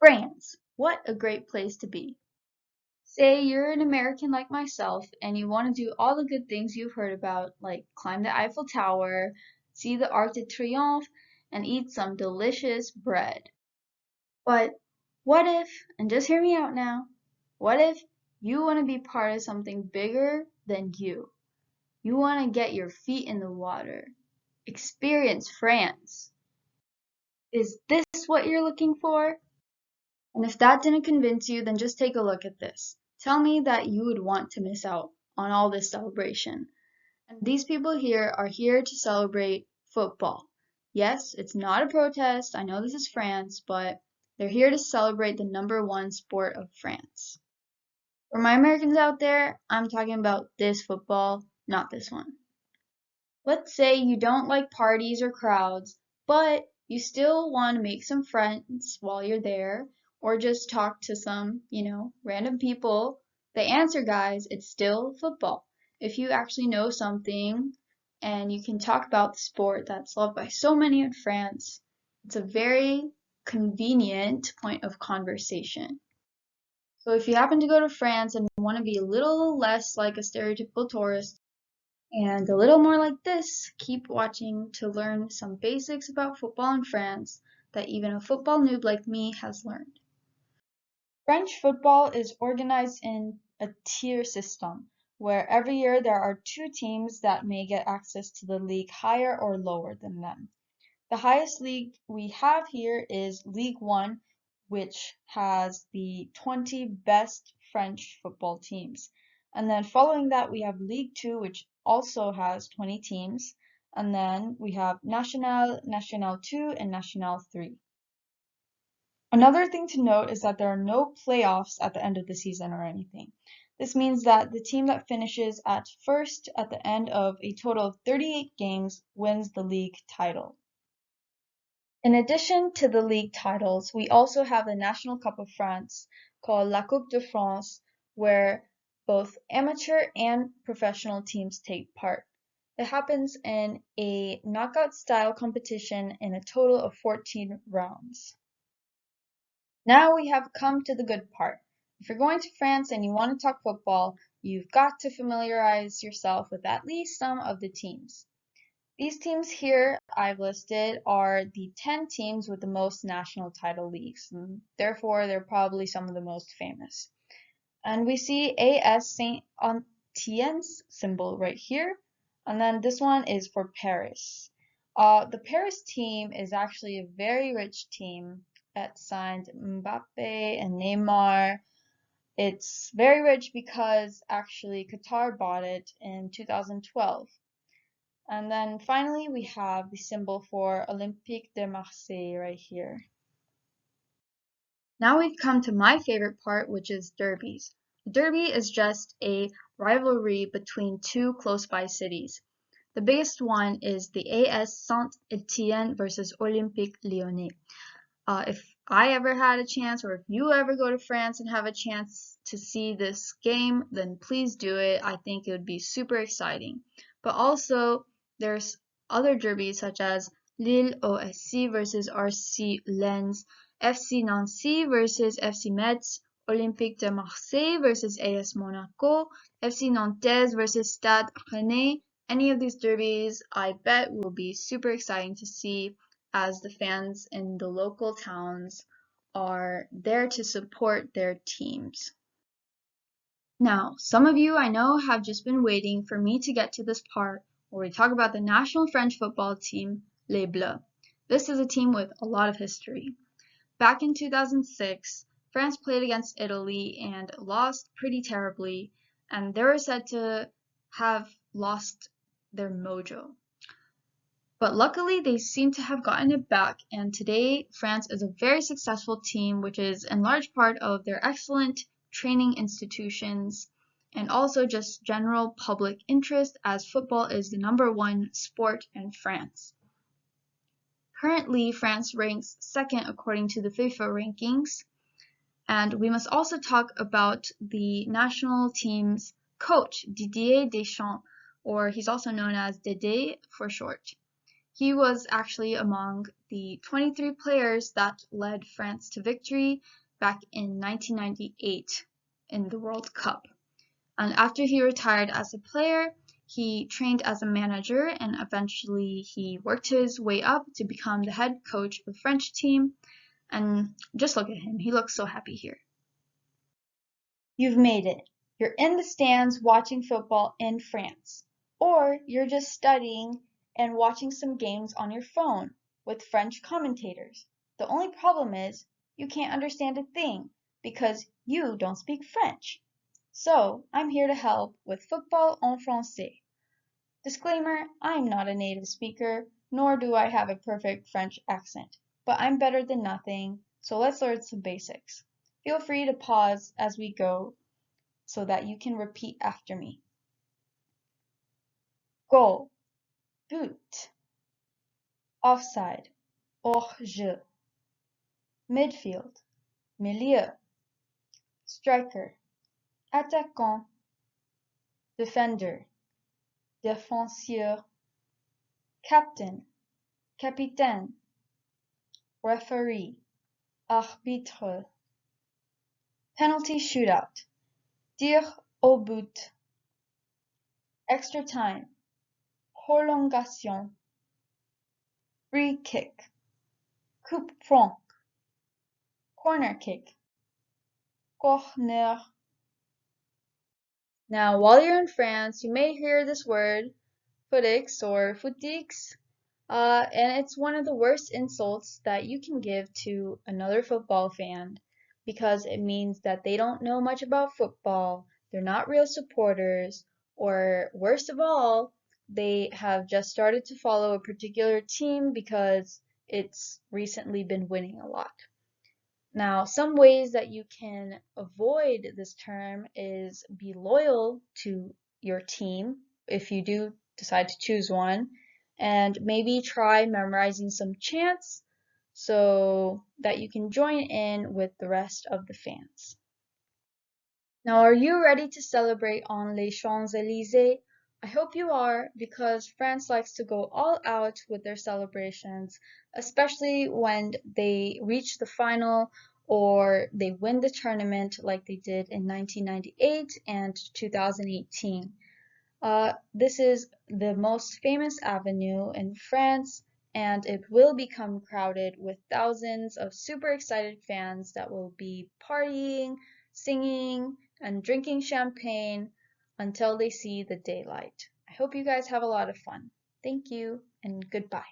France, what a great place to be. Say you're an American like myself and you want to do all the good things you've heard about, like climb the Eiffel Tower, see the Arc de Triomphe, and eat some delicious bread. But what if, and just hear me out now, what if you want to be part of something bigger than you? You want to get your feet in the water, experience France. Is this what you're looking for? And if that didn't convince you, then just take a look at this. Tell me that you would want to miss out on all this celebration. And these people here are here to celebrate football. Yes, it's not a protest. I know this is France, but they're here to celebrate the #1 sport of France. For my Americans out there, I'm talking about this football, not this one. Let's say you don't like parties or crowds, but you still want to make some friends while you're there, or just talk to some, random people. The answer, guys, it's still football. If you actually know something and you can talk about the sport that's loved by so many in France, it's a very convenient point of conversation. So if you happen to go to France and want to be a little less like a stereotypical tourist, and a little more like this, keep watching to learn some basics about football in France that even a football noob like me has learned. French football is organized in a tier system, where every year there are two teams that may get access to the league higher or lower than them. The highest league we have here is Ligue 1, which has the 20 best French football teams. And then following that, we have Ligue 2, which also has 20 teams. And then we have National, National 2, and National 3. Another thing to note is that there are no playoffs at the end of the season or anything. This means that the team that finishes at first at the end of a total of 38 games wins the league title. In addition to the league titles, we also have the National Cup of France, called La Coupe de France, where both amateur and professional teams take part. It happens in a knockout-style competition in a total of 14 rounds. Now we have come to the good part. If you're going to France and you want to talk football, you've got to familiarize yourself with at least some of the teams. These teams here I've listed are the 10 teams with the most national title leagues, and therefore they're probably some of the most famous. And we see AS Saint-Étienne's symbol right here, and then this one is for Paris. The Paris team is actually a very rich team that signed Mbappe and Neymar. It's very rich because actually Qatar bought it in 2012. And then finally, we have the symbol for Olympique de Marseille right here. Now we've come to my favorite part, which is derbies. A derby is just a rivalry between two close-by cities. The biggest one is the AS Saint-Étienne versus Olympique Lyonnais. If I ever had a chance, or if you ever go to France and have a chance to see this game, then please do it. I think it would be super exciting. But also, there's other derbies such as Lille OSC versus RC Lens, FC Nancy versus FC Metz, Olympique de Marseille versus AS Monaco, FC Nantes versus Stade Rennais. Any of these derbies, I bet, will be super exciting to see, as the fans in the local towns are there to support their teams. Now, some of you I know have just been waiting for me to get to this part where we talk about the national French football team, Les Bleus. This is a team with a lot of history. Back in 2006, France played against Italy and lost pretty terribly, and they were said to have lost their mojo. But luckily, they seem to have gotten it back, and today France is a very successful team, which is in large part of their excellent training institutions and also just general public interest, as football is the #1 sport in France. Currently, France ranks second according to the FIFA rankings, and we must also talk about the national team's coach, Didier Deschamps, or he's also known as Dédé for short. He was actually among the 23 players that led France to victory back in 1998 in the World Cup. And after he retired as a player, he trained as a manager and eventually he worked his way up to become the head coach of the French team. And just look at him, he looks so happy here. You've made it. You're in the stands watching football in France. Or you're just studying and watching some games on your phone with French commentators. The only problem is you can't understand a thing because you don't speak French. So I'm here to help with Football en Français. Disclaimer, I'm not a native speaker, nor do I have a perfect French accent, but I'm better than nothing, so let's learn some basics. Feel free to pause as we go so that you can repeat after me. Goal, but. Offside, hors-jeu. Midfield, milieu. Striker, attaquant. Defender, défenseur. Captain, capitaine. Referee, arbitre. Penalty shootout, tir au but. Extra time, prolongation. Free kick, coup franc. Corner kick, corner. Now, while you're in France, you may hear this word, footix or footix, and it's one of the worst insults that you can give to another football fan because it means that they don't know much about football, they're not real supporters, or worst of all, they have just started to follow a particular team because it's recently been winning a lot. Now, some ways that you can avoid this term is be loyal to your team if you do decide to choose one, and maybe try memorizing some chants so that you can join in with the rest of the fans. Now, are you ready to celebrate on Les Champs-Élysées? I hope you are, because France likes to go all out with their celebrations, especially when they reach the final or they win the tournament like they did in 1998 and 2018. This is the most famous avenue in France, and it will become crowded with thousands of super excited fans that will be partying, singing, and drinking champagne until they see the daylight. I hope you guys have a lot of fun. Thank you, and goodbye.